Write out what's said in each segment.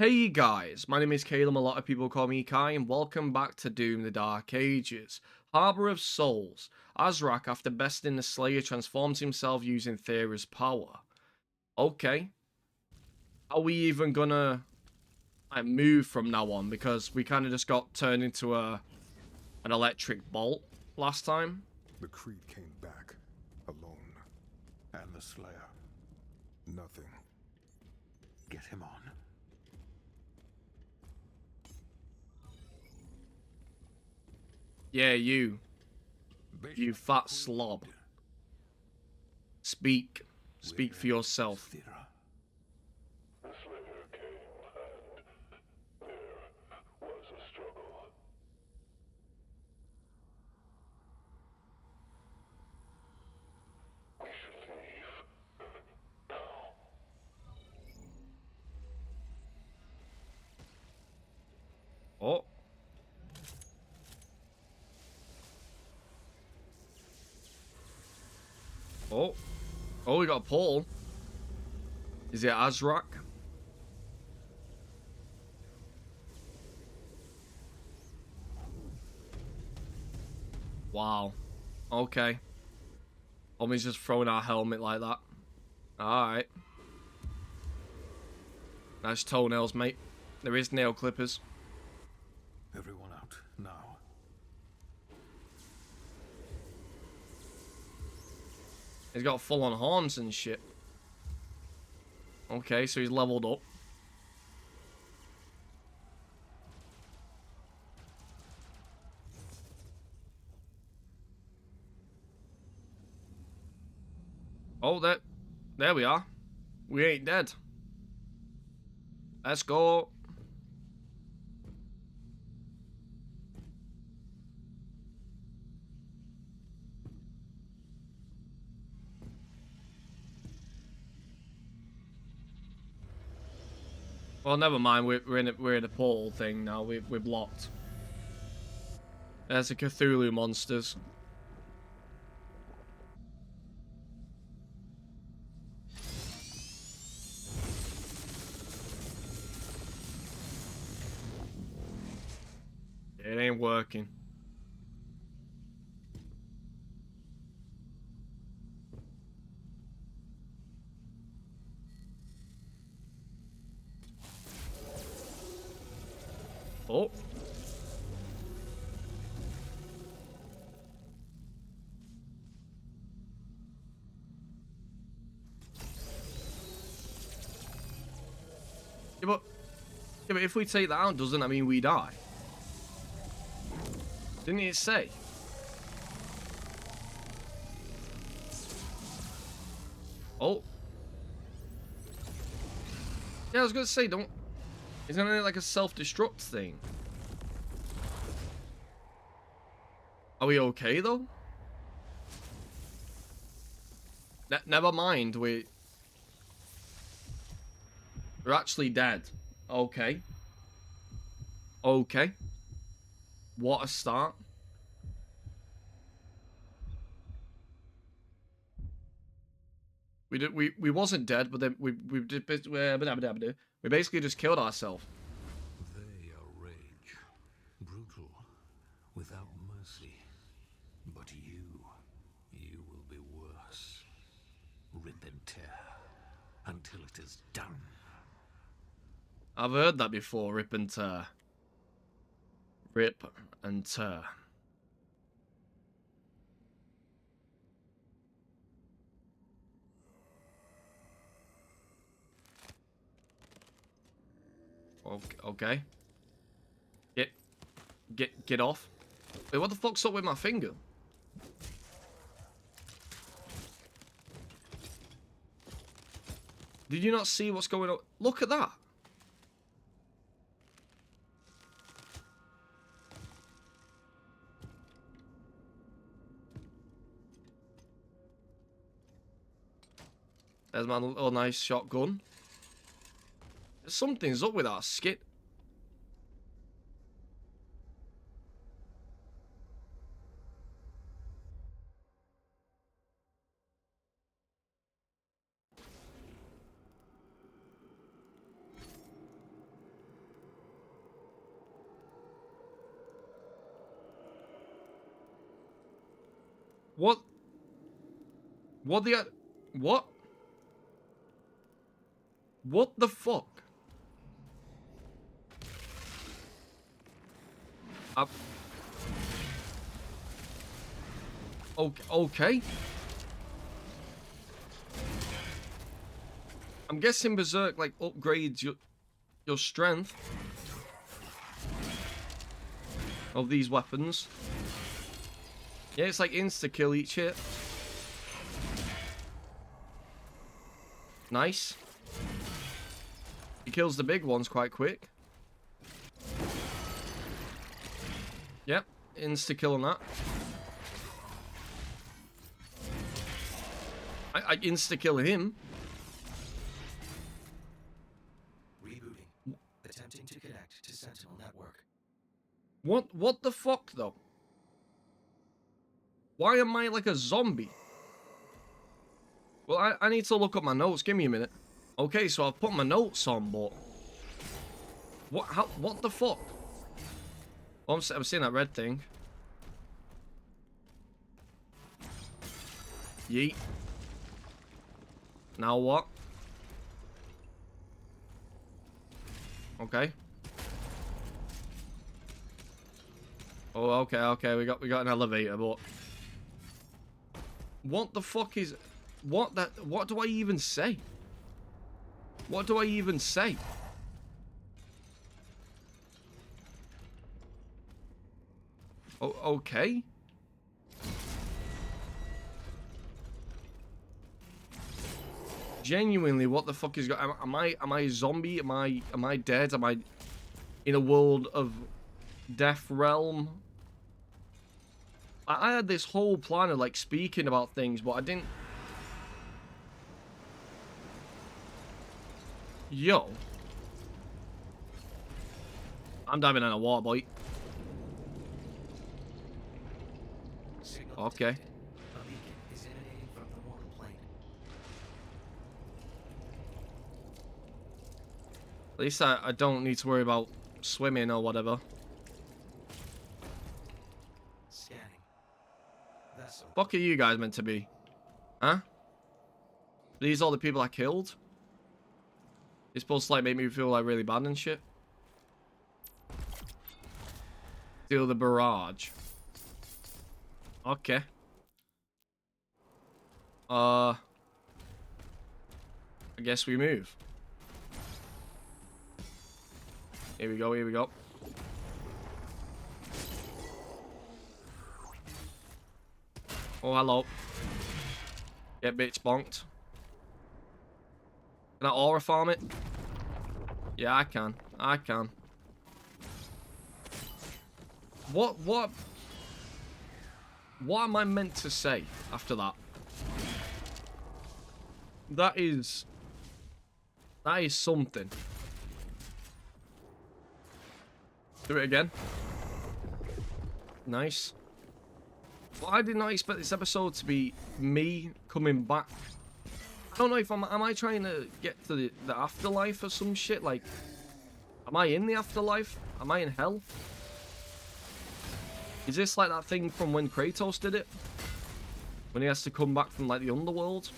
Hey guys, my name is Caleb, a lot of people call me Kai, and welcome back to Doom the Dark Ages. Harbour of Souls. Azrak, after besting the Slayer, transforms himself using Thera's power. Okay. Are we even gonna move from now on? Because we kind of just got turned into an electric bolt last time. The Creed came back, alone. And the Slayer. Nothing. Get him on. Yeah, you fat slob. Speak for yourself. The Slayer came, and there was a struggle. We should leave now. Oh. Oh, we got a portal. Is it Azrak? Wow. Okay. Omi's just throwing our helmet like that. Alright. Nice toenails, mate. There is nail clippers. Everyone out, now. He's got full-on horns and shit. Okay, so he's leveled up. Oh, there we are. We ain't dead. Let's go. Well, never mind. We're in a portal thing now. We're blocked. There's the Cthulhu monsters. It ain't working. Oh. Yeah, but if we take that out, doesn't that mean we die? Didn't it say? Oh. Yeah, I was gonna say, don't... Isn't it like a self-destruct thing? Are we okay, though? Never mind, we're actually dead. Okay. Okay. What a start. We wasn't dead, but then we basically just killed ourselves. They are rage, brutal, without mercy. But you will be worse. Rip and tear until it is done. I've heard that before, rip and tear. Rip and tear. Okay. Get off. Wait, what the fuck's up with my finger? Did you not see what's going on? Look at that. There's my little nice shotgun. Something's up with our skit. What? What the... What? What the fuck? Okay. I'm guessing Berserk like upgrades your strength of these weapons. Yeah, it's like insta-kill each hit. Nice. He kills the big ones quite quick. Yep, insta-kill on that. I insta-kill him. Rebooting. Attempting to connect to Sentinel network. What the fuck, though? Why am I like a zombie? Well, I need to look up my notes. Give me a minute. Okay, so I've put my notes on, but... What the fuck? Oh, I'm seeing that red thing. Yeet. Now what? Okay. Oh, okay. We got an elevator, but what the fuck is what do I even say? What do I even say? Oh, okay. Genuinely, what the fuck is going? Am I a zombie? Am I dead? Am I in a world of death realm? I had this whole plan of like speaking about things, but I didn't. Yo, I'm diving in a water, boy. Signal Okay. detected. A beacon is emanating from the mortal plane. At least I don't need to worry about swimming or whatever. Scanning. Vessel. Fuck are you guys meant to be? Huh? These are the people I killed? You're supposed to like make me feel like really bad and shit? Steal the barrage. Okay. I guess we move. Here we go. Oh, hello. Get bitch bonked. Can I aura farm it? Yeah, I can. What am I meant to say after that? That is something. Do it again. Nice. Well, I did not expect this episode to be me coming back. I don't know if am I trying to get to the afterlife or some shit? Like, am I in the afterlife? Am I in hell? Is this like that thing from when Kratos did it? When he has to come back from like the underworld?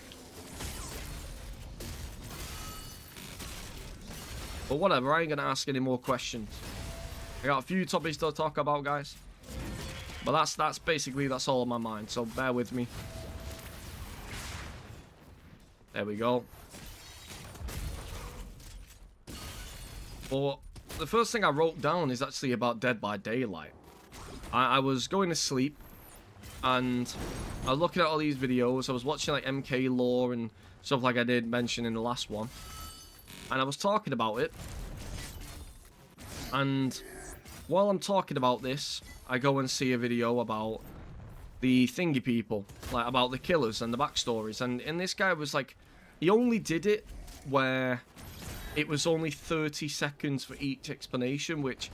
But whatever, I ain't gonna ask any more questions. I got a few topics to talk about, guys. But that's basically all on my mind, so bear with me. There we go. But the first thing I wrote down is actually about Dead by Daylight. I was going to sleep and I was looking at all these videos. I was watching like MK Lore and stuff like I did mention in the last one. And I was talking about it. And while I'm talking about this, I go and see a video about the thingy people, like about the killers and the backstories. And this guy was like, he only did it where it was only 30 seconds for each explanation, which,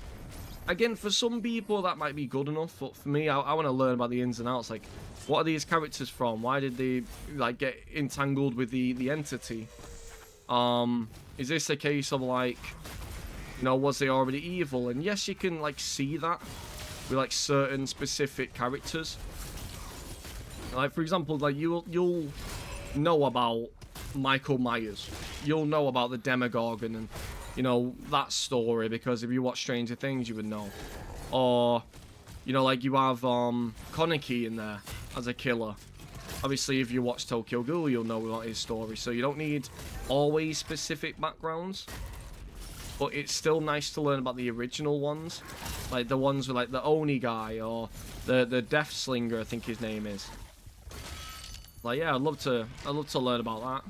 again, for some people that might be good enough, but for me, I want to learn about the ins and outs. Like, what are these characters from? Why did they like get entangled with the entity? Is this a case of like, you know, was they already evil? And yes, you can like see that with like certain specific characters. Like, for example, like you'll know about Michael Myers. You'll know about the Demogorgon and, you know, that story, because if you watch Stranger Things, you would know. Or, you know, like you have Koniki in there as a killer. Obviously, if you watch Tokyo Ghoul, you'll know about his story. So you don't need always specific backgrounds. But it's still nice to learn about the original ones. Like the ones with like the Oni guy or the Death Slinger, I think his name is. Like, yeah, I'd love to learn about that.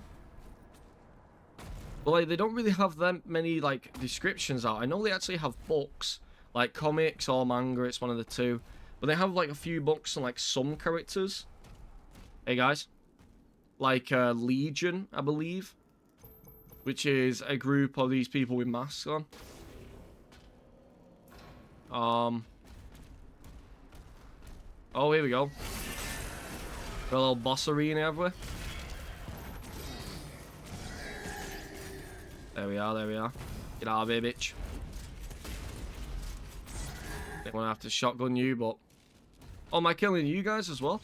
But like, they don't really have that many like descriptions out. I know they actually have books, like comics or manga, it's one of the two. But they have like a few books on like some characters. Hey guys. Like Legion, I believe. Which is a group of these people with masks on. Oh, here we go. Got a little boss arena everywhere. There we are, there we are. Get out of here, bitch. Didn't want to have to shotgun you, but... Oh, am I killing you guys as well?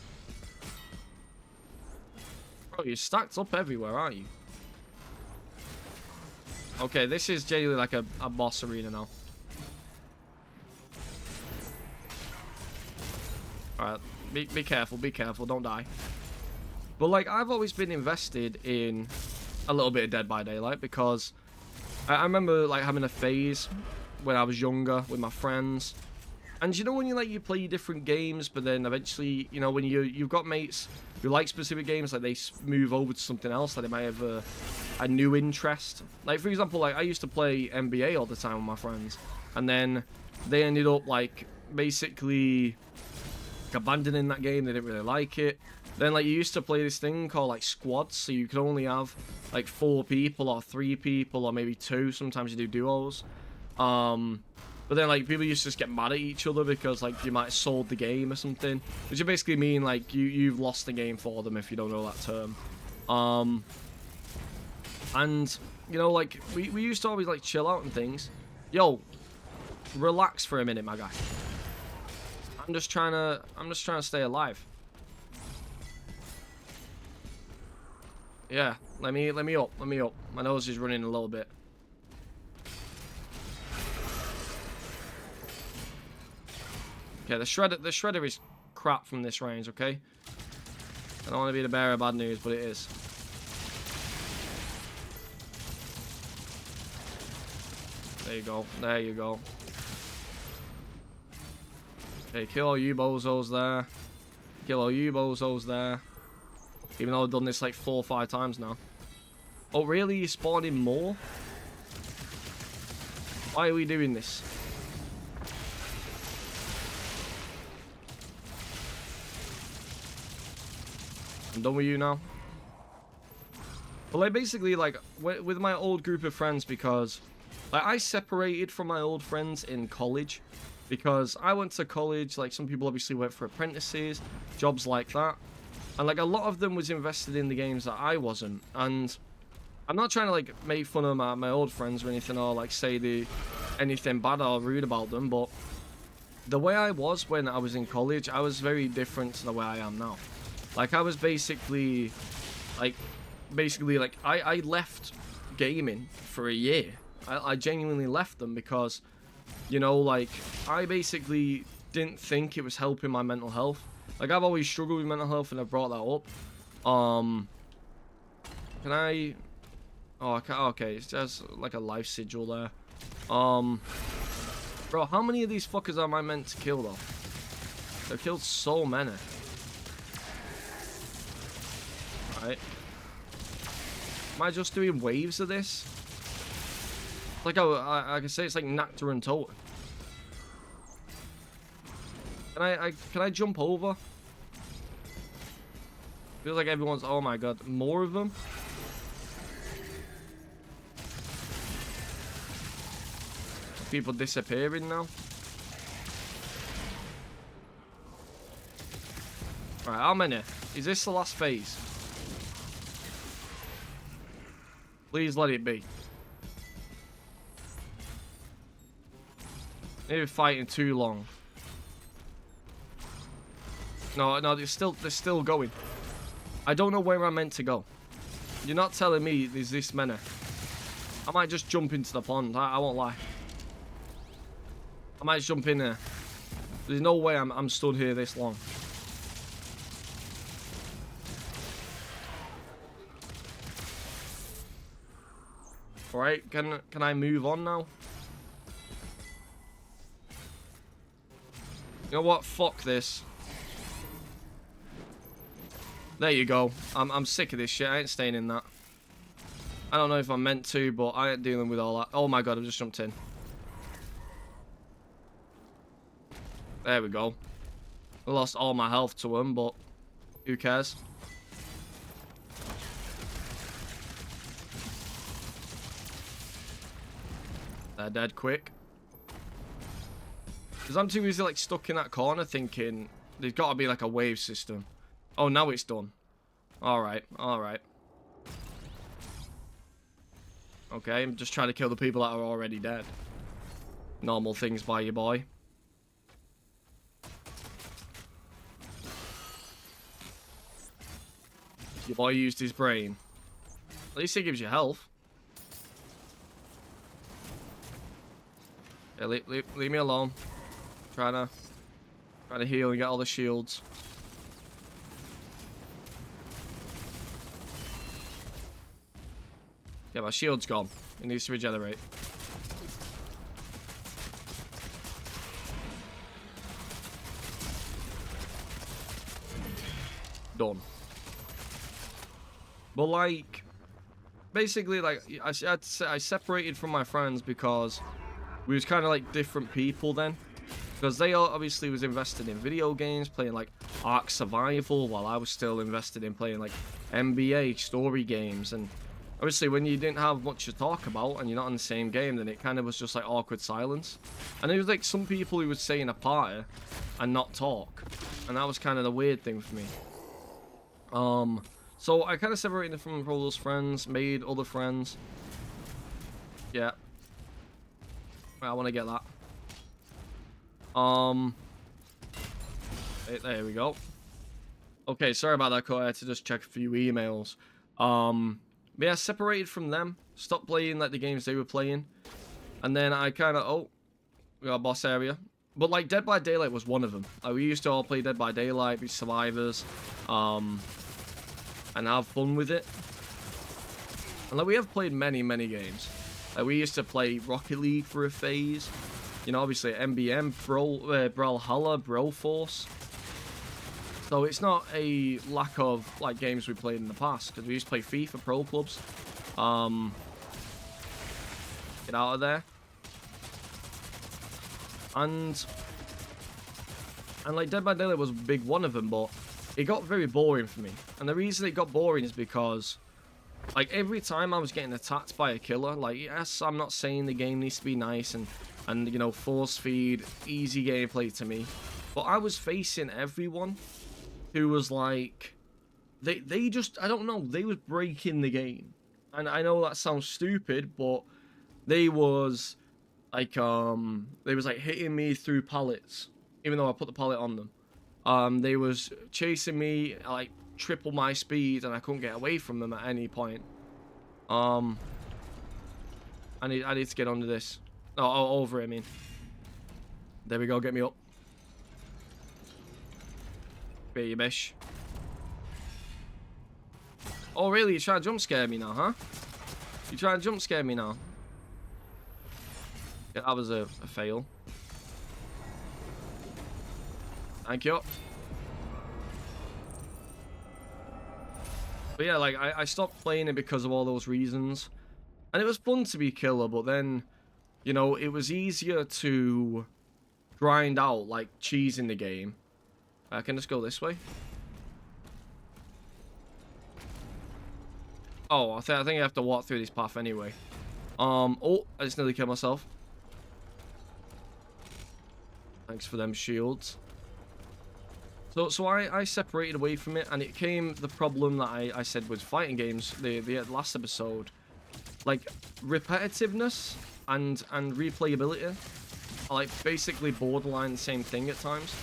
Bro, you're stacked up everywhere, aren't you? Okay, this is genuinely like a boss arena now. Alright, be careful, don't die. But like, I've always been invested in a little bit of Dead by Daylight, because I remember like having a phase when I was younger with my friends. And you know when you play different games, but then eventually, you know, when you've got mates who like specific games, like they move over to something else, like they might have a new interest. Like, for example, like I used to play NBA all the time with my friends, and then they ended up like basically abandoning that game. They didn't really like it. Then like you used to play this thing called like squads, so you could only have like 4 people or 3 people or maybe 2. Sometimes you do duos. But then like people used to just get mad at each other because like you might have sold the game or something, which would basically mean like you've lost the game for them, if you don't know that term. And you know, like we used to always like chill out and things. Yo, relax for a minute, my guy. I'm just trying to stay alive. Yeah, let me up. My nose is running a little bit. Okay, the shredder is crap from this range, okay? I don't want to be the bearer of bad news, but it is. There you go. There you go. Okay, kill all you bozos there. Kill all you bozos there. Even though I've done this like 4 or 5 times now. Oh, really? You're spawning more? Why are we doing this? I'm done with you now. Well, like, basically, like, with my old group of friends, because like, I separated from my old friends in college. Because I went to college, like, some people obviously went for apprentices, jobs like that. And, like, a lot of them was invested in the games that I wasn't. And I'm not trying to, like, make fun of my old friends or anything, or, like, say anything bad or rude about them. But the way I was when I was in college, I was very different to the way I am now. Like, I was basically, I left gaming for a year. I genuinely left them because, you know, like, I basically didn't think it was helping my mental health. Like, I've always struggled with mental health, and I've brought that up. Can I... Oh, okay, it's just like a life sigil there. Bro, how many of these fuckers am I meant to kill, though? I've killed so many. Right. Am I just doing waves of this? Like, I can say it's like Nectar and Totem. Can I jump over? Feels like everyone's... Oh my god, more of them? People disappearing now. Right, how many? Is this the last phase? Please let it be. Maybe fighting too long. No, no, they're still going. I don't know where I'm meant to go. You're not telling me there's this many. I might just jump into the pond. I won't lie. I might jump in there. There's no way I'm stood here this long. Alright, can I move on now? You know what? Fuck this. There you go. I'm sick of this shit. I ain't staying in that. I don't know if I'm meant to, but I ain't dealing with all that. Oh my god, I've just jumped in. There we go. I lost all my health to him, but who cares? They're dead quick. Because I'm too easy like stuck in that corner thinking there's got to be like a wave system. Oh, now it's done. Alright, alright. Okay, I'm just trying to kill the people that are already dead. Normal things by your boy. Your boy used his brain. At least he gives you health. Yeah, leave me alone. Trying to heal and get all the shields. Yeah, my shield's gone. It needs to regenerate. Done. But like, basically, like I separated from my friends because we was kind of like different people then. Because they all obviously was invested in video games, playing like Ark Survival, while I was still invested in playing like NBA story games. And obviously when you didn't have much to talk about and you're not in the same game, then it kind of was just like awkward silence. And there was like some people who would stay in a party and not talk. And that was kind of the weird thing for me. So I kind of separated from all those friends, made other friends. Yeah. I want to get that. There we go. Okay, sorry about that, Cole. I had to just check a few emails. But yeah, separated from them. Stopped playing like the games they were playing. And then I kind of, oh, we got a boss area. But like Dead by Daylight was one of them. Like, we used to all play Dead by Daylight, be survivors, and have fun with it. And like we have played many games. Like we used to play Rocket League for a phase. You know, obviously MBM, Brawlhalla, Broforce. So it's not a lack of like games we played in the past, because we used to play FIFA Pro Clubs. Get out of there. And like Dead by Daylight was a big one of them, but it got very boring for me. And the reason it got boring is because like every time I was getting attacked by a killer, like yes, I'm not saying the game needs to be nice and you know, force feed, easy gameplay to me, but I was facing everyone who was like, they just, I don't know, they was breaking the game. And I know that sounds stupid, but they was like hitting me through pallets, even though I put the pallet on them. They was chasing me like triple my speed, and I couldn't get away from them at any point. I need to get onto this. Oh, over it, I mean. There we go, get me up. Baby bish. Oh, really? You trying to jump scare me now, huh? You trying to jump scare me now? Yeah, that was a fail. Thank you. But yeah, like, I stopped playing it because of all those reasons. And it was fun to be killer, but then, you know, it was easier to grind out, like, cheese in the game. I can just go this way. Oh, I think I have to walk through this path anyway. Oh, I just nearly killed myself. Thanks for them shields. So I separated away from it, and it came the problem that I said with fighting games, the last episode. Like, repetitiveness and replayability are like basically borderline the same thing at times.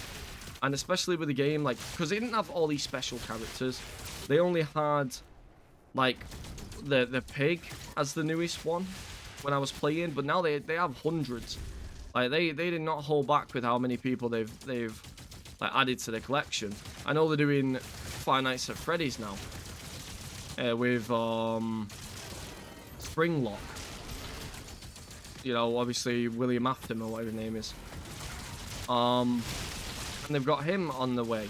And especially with the game, like, because they didn't have all these special characters. They only had, like, the pig as the newest one when I was playing. But now they have hundreds. Like, they did not hold back with how many people they've like, added to the collection. I know they're doing Five Nights at Freddy's now. With, Springlock. You know, obviously William Afton or whatever his name is. And they've got him on the way.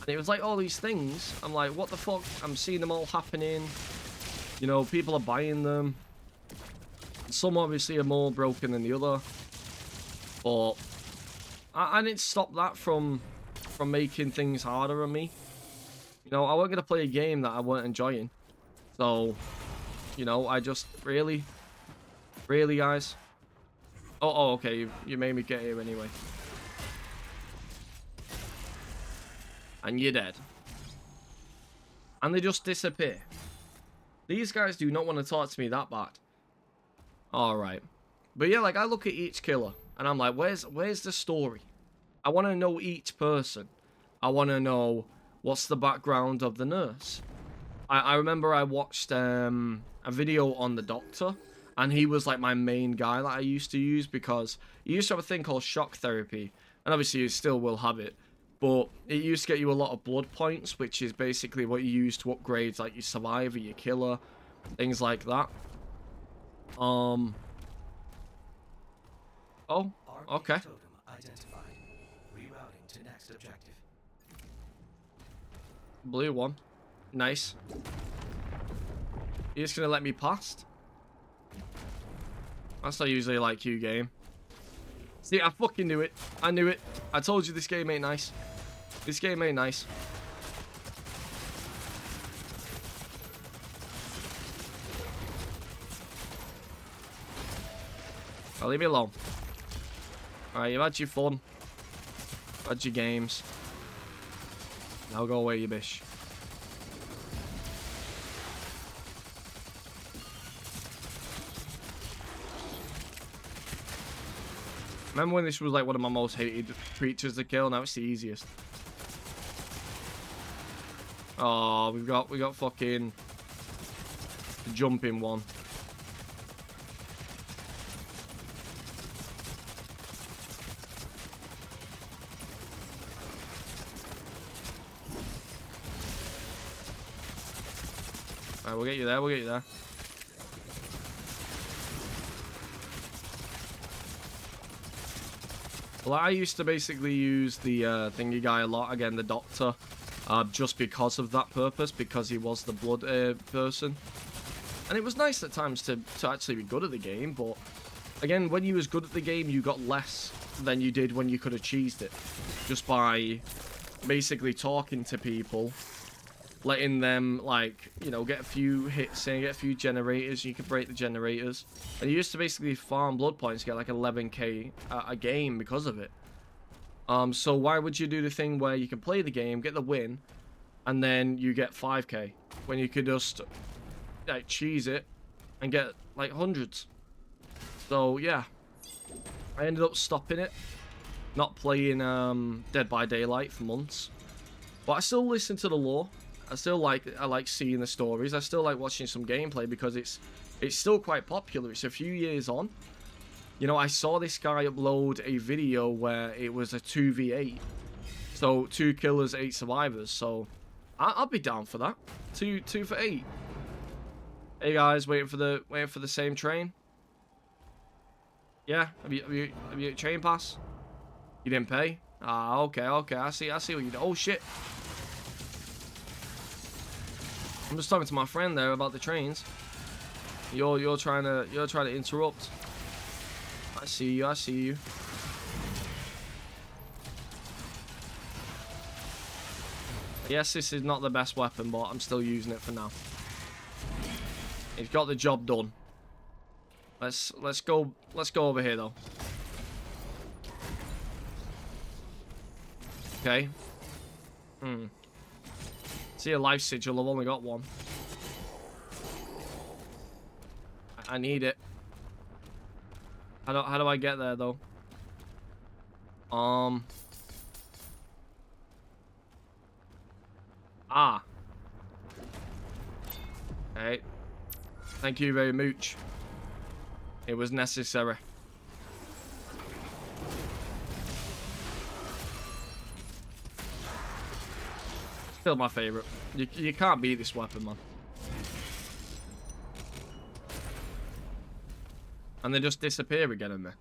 And it was like all these things. I'm like, what the fuck? I'm seeing them all happening. You know, people are buying them. Some obviously are more broken than the other. But I didn't stop that from making things harder on me. You know, I wasn't going to play a game that I weren't enjoying. So, you know, I just really, guys. Oh, okay, you made me get here anyway. And you're dead. And they just disappear. These guys do not want to talk to me that bad. Alright. But yeah, like, I look at each killer, and I'm like, where's the story? I want to know each person. I want to know what's the background of the nurse. I remember I watched a video on the doctor, and he was like my main guy that I used to use, because he used to have a thing called shock therapy, and obviously you still will have it, but it used to get you a lot of blood points, which is basically what you use to upgrade like your survivor, your killer, things like that. Oh, okay. Totem identified. Rerouting to next objective. Blue one. Nice. You're just gonna let me past? That's not usually like you, game. See, I fucking knew it. I knew it. I told you this game ain't nice. This game ain't nice. Oh, leave me alone. Alright, you've had your fun. Had your games. Now go away, you bitch. Remember when this was like one of my most hated creatures to kill? Now it's the easiest. Oh, we got fucking the jumping one. Alright, we'll get you there, we'll get you there. Well, I used to basically use the thingy guy a lot, again, the doctor, just because of that purpose, because he was the blood person. And it was nice at times to actually be good at the game, but again, when you was good at the game, you got less than you did when you could have cheesed it. Just by basically talking to people, letting them, like, you know, get a few hits in, get a few generators, you can break the generators. And you used to basically farm blood points to get like 11k a game because of it. So why would you do the thing where you can play the game, get the win, and then you get 5k, when you could just, like, cheese it and get, like, hundreds? So, yeah. I ended up stopping it. Not playing Dead by Daylight for months. But I still listen to the lore. I like seeing the stories. I still like watching some gameplay because it's still quite popular. It's a few years on. You know, I saw this guy upload a video where it was a 2v8. So 2 killers, 8 survivors. So I'll be down for that. 2 for 8. Hey guys, waiting for the same train. Yeah, have you train pass? You didn't pay? Ah, okay. I see what you do. Oh shit. I'm just talking to my friend there about the trains. You're trying to interrupt. I see you. Yes, this is not the best weapon, but I'm still using it for now. It's got the job done. Let's go over here though. Okay. See a life sigil, I've only got one. I need it. How do I get there though? Ah. Hey. Thank you very much. It was necessary. Still my favourite. You can't beat this weapon, man. And they just disappear again in there.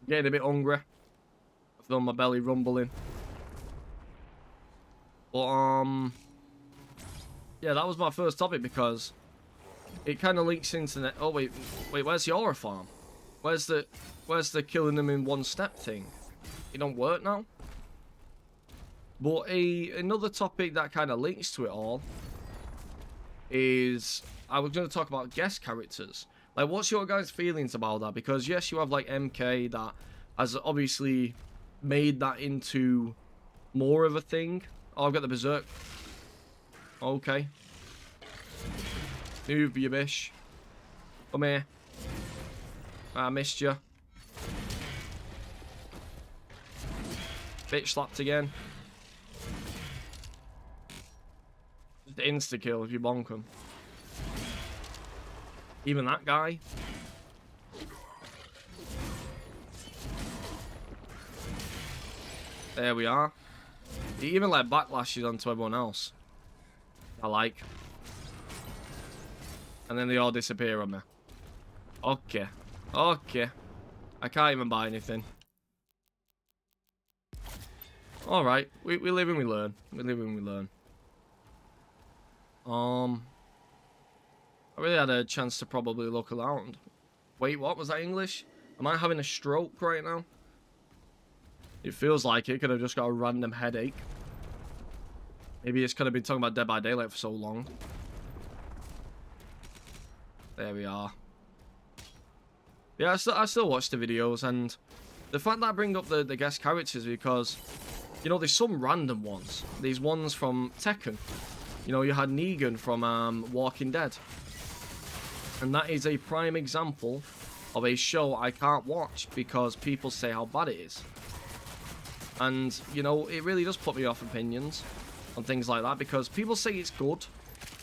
I'm getting a bit hungry. I feel my belly rumbling. But, yeah, that was my first topic because it kind of links into the... Oh, wait, where's the aura farm? Where's the killing them in one step thing? It don't work now? But another topic that kind of links to it all is I was going to talk about guest characters. Like, what's your guys' feelings about that? Because yes, you have like MK that has obviously made that into more of a thing. Oh, I've got the berserk. Okay. Move, you bish. Come here. I missed you. Bitch slapped again. Just insta kill if you bonk him. Even that guy. There we are. He even like backlashes onto everyone else. I like. And then they all disappear on me. Okay. Okay. I can't even buy anything. Alright. We live and we learn. We live and we learn. I really had a chance to probably look around. Wait, what? Was that English? Am I having a stroke right now? It feels like it. Could have just got a random headache. Maybe it's could have been talking about Dead by Daylight for so long. There we are. Yeah, I still watch the videos, and the fact that I bring up the guest characters because, you know, there's some random ones. These ones from Tekken. You know, you had Negan from Walking Dead. And that is a prime example of a show I can't watch because people say how bad it is. And, you know, it really does put me off opinions on things like that because people say it's good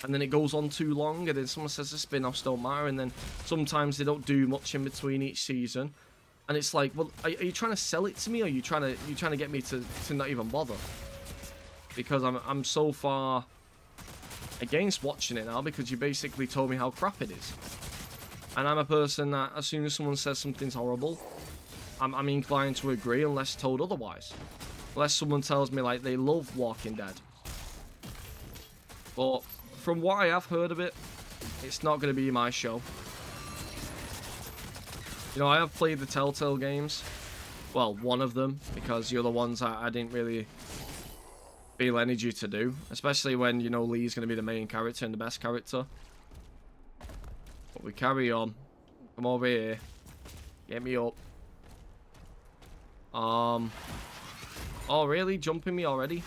and then it goes on too long and then someone says the spin-offs don't matter and then sometimes they don't do much in between each season. And it's like, well, are you trying to sell it to me or are you trying to get me to not even bother? Because I'm so far against watching it now because you basically told me how crap it is. And I'm a person that as soon as someone says something's horrible, I'm inclined to agree unless told otherwise. Unless someone tells me like they love Walking Dead. But from what I have heard of it, it's not going to be my show. You know, I have played the Telltale games. Well, one of them, because the other ones I didn't really feel energy to do. Especially when, you know, Lee's going to be the main character and the best character. But we carry on. Come over here. Get me up. Oh, really? Jumping me already?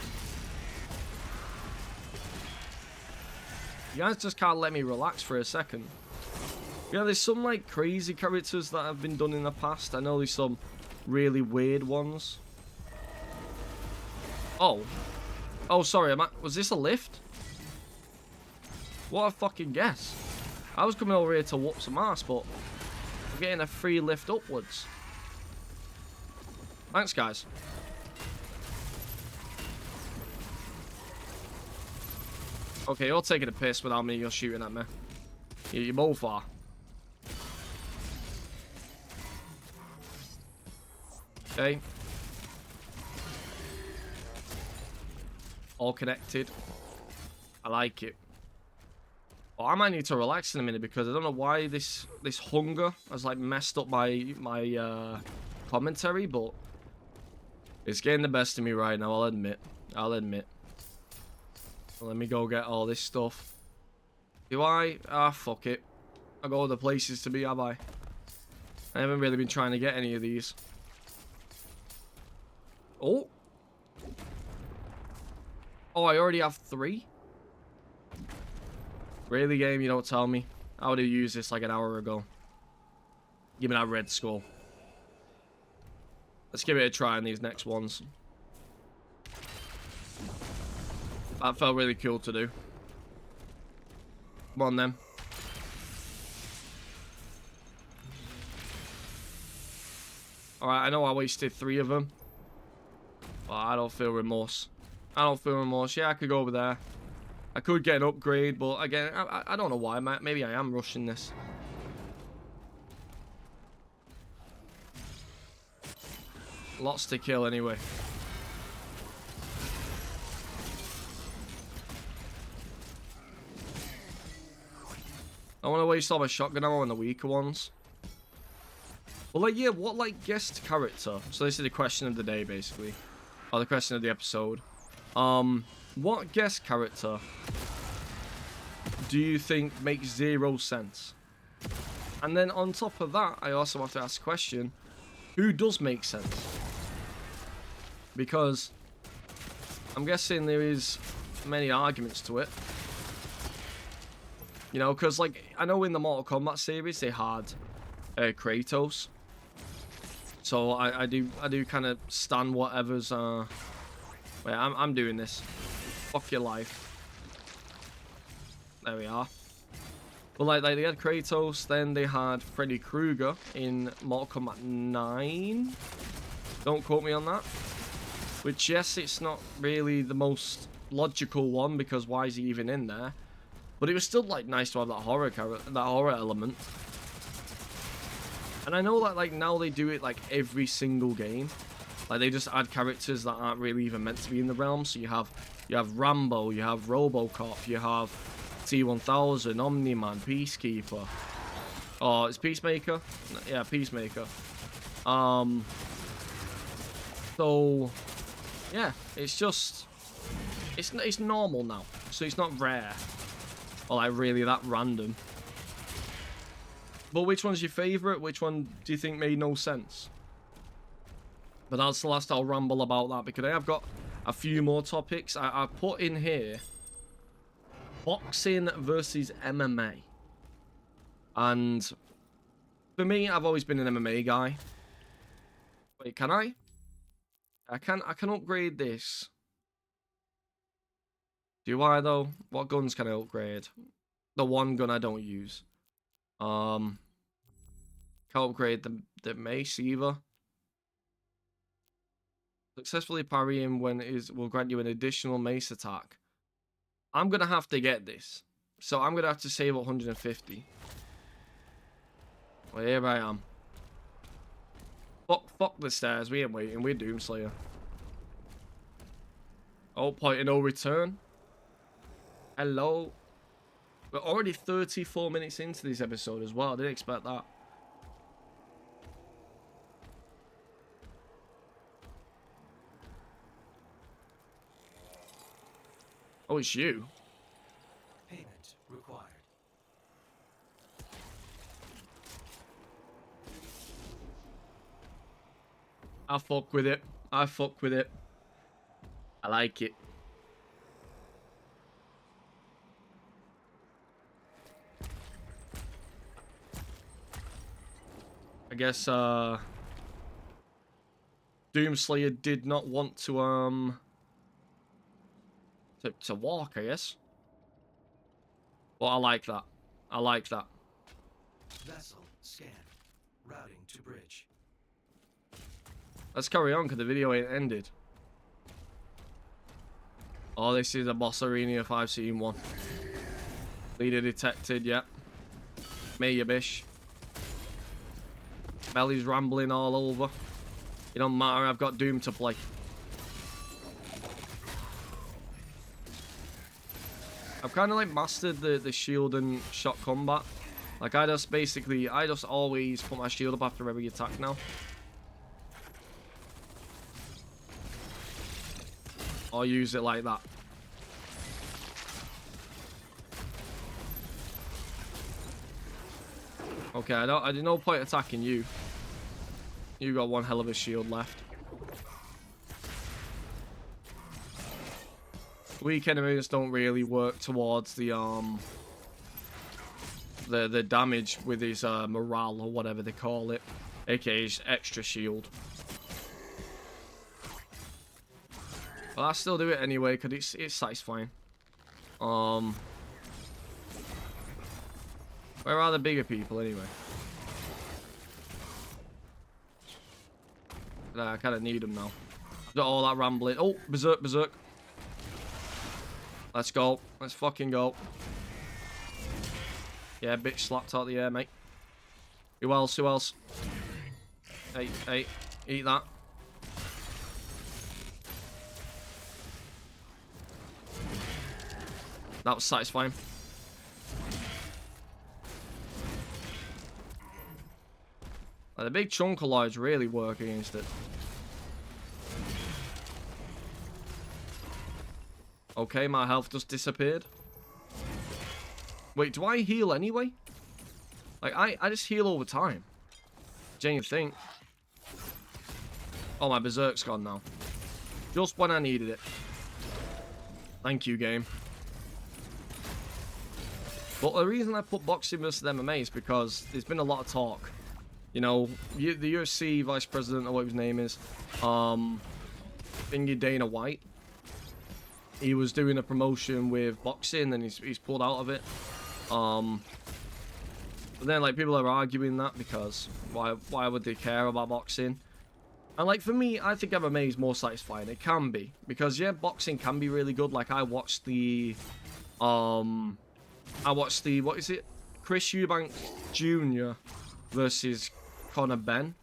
You guys just can't let me relax for a second. Yeah, there's some, like, crazy characters that have been done in the past. I know there's some really weird ones. Oh. Oh, sorry. Was this a lift? What a fucking guess. I was coming over here to whoop some ass, but I'm getting a free lift upwards. Thanks, guys. Okay, you're taking a piss without me. You're shooting at me. You both are. Okay. All connected. I like it. Well, I might need to relax in a minute because I don't know why this hunger has like messed up my commentary, but it's getting the best of me right now. I'll admit. Well, let me go get all this stuff. Do I? Ah, fuck it. I got other places to be, have I? I haven't really been trying to get any of these. Oh. Oh, I already have 3? Really, game? You don't tell me. I would have used this like an hour ago. Give me that red skull. Let's give it a try on these next ones. That felt really cool to do. Come on then. Alright, I know I wasted 3 of them. But I don't feel remorse. I don't feel remorse. Yeah, I could go over there. I could get an upgrade, but again, I don't know why. Maybe I am rushing this. Lots to kill anyway. I want to waste all my shotgun ammo on the weaker ones. Well, like, yeah, what, like, guest character? So this is the question of the day, basically. Or the question of the episode. What guest character do you think makes 0 sense? And then on top of that, I also have to ask the question, who does make sense? Because I'm guessing there is many arguments to it. You know, because, like, I know in the Mortal Kombat series they had Kratos. So I do kind of stand whatever's wait, I'm doing this. Fuck your life. There we are. But like they had Kratos, then they had Freddy Krueger in Mortal Kombat 9. Don't quote me on that. Which, yes, it's not really the most logical one, because why is he even in there? But it was still, like, nice to have that horror element. And I know that, like, now they do it, like, every single game. Like, they just add characters that aren't really even meant to be in the realm. So you have Rambo, you have Robocop, you have T-1000, Omni-Man, Peacekeeper. Oh, it's Peacemaker? Yeah, Peacemaker. So, yeah, it's just... It's normal now. So it's not rare. Or, like, really that random. But which one's your favourite? Which one do you think made no sense? But that's the last I'll ramble about that, because I have got a few more topics. I put in here boxing versus MMA. And for me, I've always been an MMA guy. Wait, can I? I can upgrade this. Do I though? What guns can I upgrade? The one gun I don't use. Can't upgrade the mace either. Successfully parrying when will grant you an additional mace attack. I'm gonna have to get this. So I'm gonna have to save 150. Well, here I am. Fuck the stairs. We ain't waiting. We're Doomslayer. Oh, point of no return. Hello. We're already 34 minutes into this episode as well. I didn't expect that. Oh, it's you. Payment required. I fuck with it. I fuck with it. I like it. I guess Doomslayer did not want to walk, I guess. But I like that. I like that. Vessel scan. Routing to bridge. Let's carry on, because the video ain't ended. Oh, this is a boss arena if I've seen one. Leader detected, yep. Me, you bish. Belly's rambling all over. It don't matter, I've got Doom to play. I've kind of like mastered the shield and shot combat. Like I just always put my shield up after every attack now. Or use it like that. Okay, I did no point attacking you. You got one hell of a shield left. Weak enemies don't really work towards the damage with his morale or whatever they call it, aka his extra shield. But I still do it anyway because it's satisfying. Where are the bigger people anyway? I kind of need them now. I've got all that rambling. Oh, berserk, berserk. Let's go. Let's fucking go. Yeah, bitch slapped out the air, mate. Who else? Who else? Hey, hey, eat that. That was satisfying. Like, the big chunk of lives really work against it. Okay, my health just disappeared. Wait, do I heal anyway? Like, I just heal over time. Do you think? Oh, my berserk's gone now. Just when I needed it. Thank you, game. But the reason I put boxing versus MMA is because there's been a lot of talk. You know, the UFC vice president, or what his name is, thingy Dana White. He was doing a promotion with boxing, and he's pulled out of it. But then, like, people are arguing that because why would they care about boxing? And, like, for me, I think MMA is more satisfying. It can be, because yeah, boxing can be really good. Like, I watched the what is it? Chris Eubank Jr. versus Conor Benn.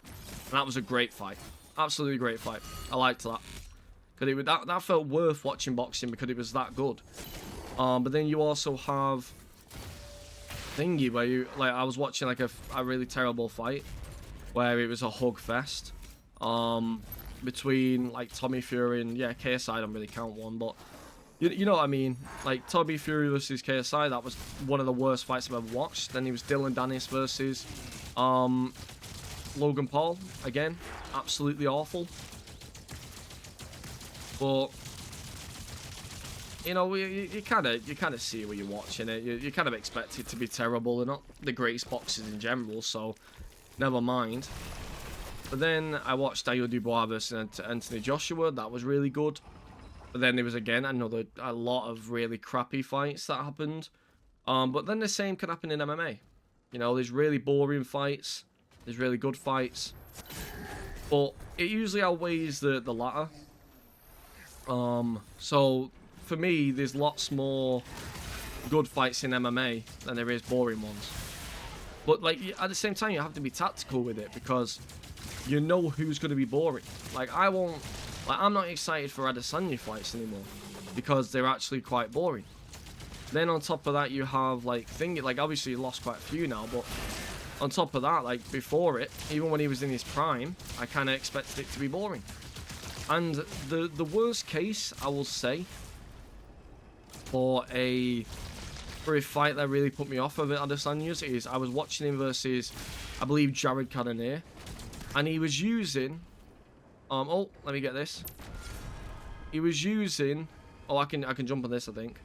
And that was a great fight. Absolutely great fight. I liked that. Because that felt worth watching boxing because it was that good. But then you also have thingy where you, like, I was watching like a really terrible fight where it was a hug fest between like Tommy Fury and, yeah, KSI. I don't really count one, but you know what I mean. Like, Tommy Fury versus KSI, that was one of the worst fights I've ever watched. Then he was Dylan Dennis versus Logan Paul. Again, absolutely awful. But you know, you kind of see when you're watching it. You kind of expect it to be terrible. They're not the greatest boxers in general, so never mind. But then I watched Daniel Dubois versus Anthony Joshua. That was really good. But then there was again a lot of really crappy fights that happened. But then the same can happen in MMA. You know, there's really boring fights. There's really good fights. But it usually outweighs the latter. So for me, there's lots more good fights in MMA than there is boring ones. But like, at the same time, you have to be tactical with it because you know who's going to be boring. Like, I'm not excited for Adesanya fights anymore because they're actually quite boring. Then on top of that, you have like obviously he lost quite a few now, but on top of that, like before it, even when he was in his prime, I kind of expected it to be boring. And the worst case, I will say, for a fight that really put me off of it, Adesanya's, is I was watching him versus, I believe, Jared Cannonier, and he was using, oh, let me get this. He was using, oh, I can jump on this, I think.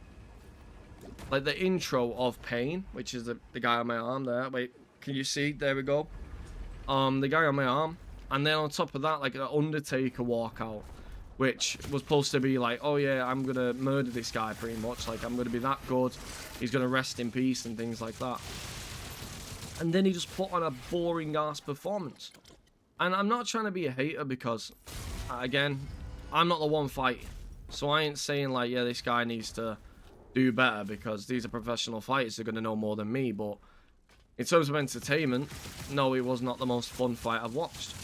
Like the intro of Pain, which is the guy on my arm there. Wait, can you see? There we go. The guy on my arm. And then on top of that, like an Undertaker walkout, which was supposed to be like, oh yeah, I'm going to murder this guy pretty much. Like, I'm going to be that good. He's going to rest in peace and things like that. And then he just put on a boring ass performance. And I'm not trying to be a hater because, again, I'm not the one fighting. So I ain't saying like, yeah, this guy needs to do better because these are professional fighters. They're going to know more than me. But in terms of entertainment, no, it was not the most fun fight I've watched.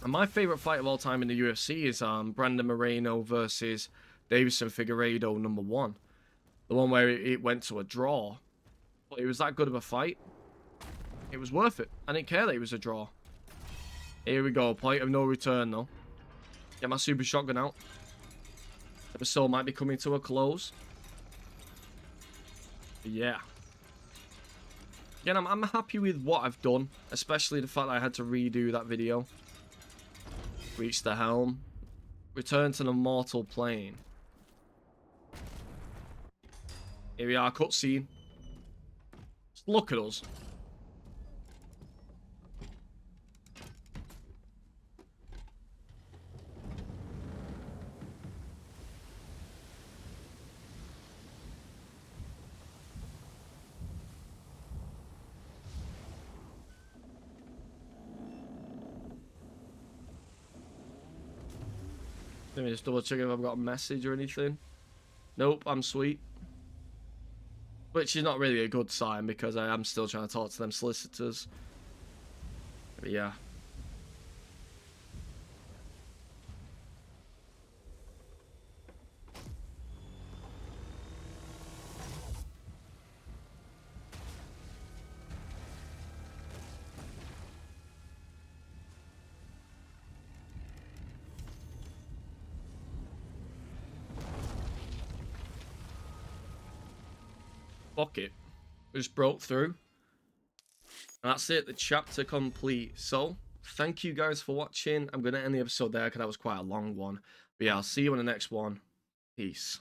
And my favourite fight of all time in the UFC is Brandon Moreno versus Davison Figueiredo #1. The one where it went to a draw. But it was that good of a fight. It was worth it. I didn't care that it was a draw. Here we go. Point of no return, though. Get my super shotgun out. Episode might be coming to a close. But yeah. Again, I'm happy with what I've done. Especially the fact that I had to redo that video. Reach the helm. Return to the mortal plane. Here we are, cutscene. Just look at us. Let me just double check if I've got a message or anything. Nope, I'm sweet. Which is not really a good sign because I am still trying to talk to them solicitors. But yeah. Fuck it. We just broke through. And that's it, the chapter complete. So, thank you guys for watching. I'm going to end the episode there because that was quite a long one. But yeah, I'll see you in the next one. Peace.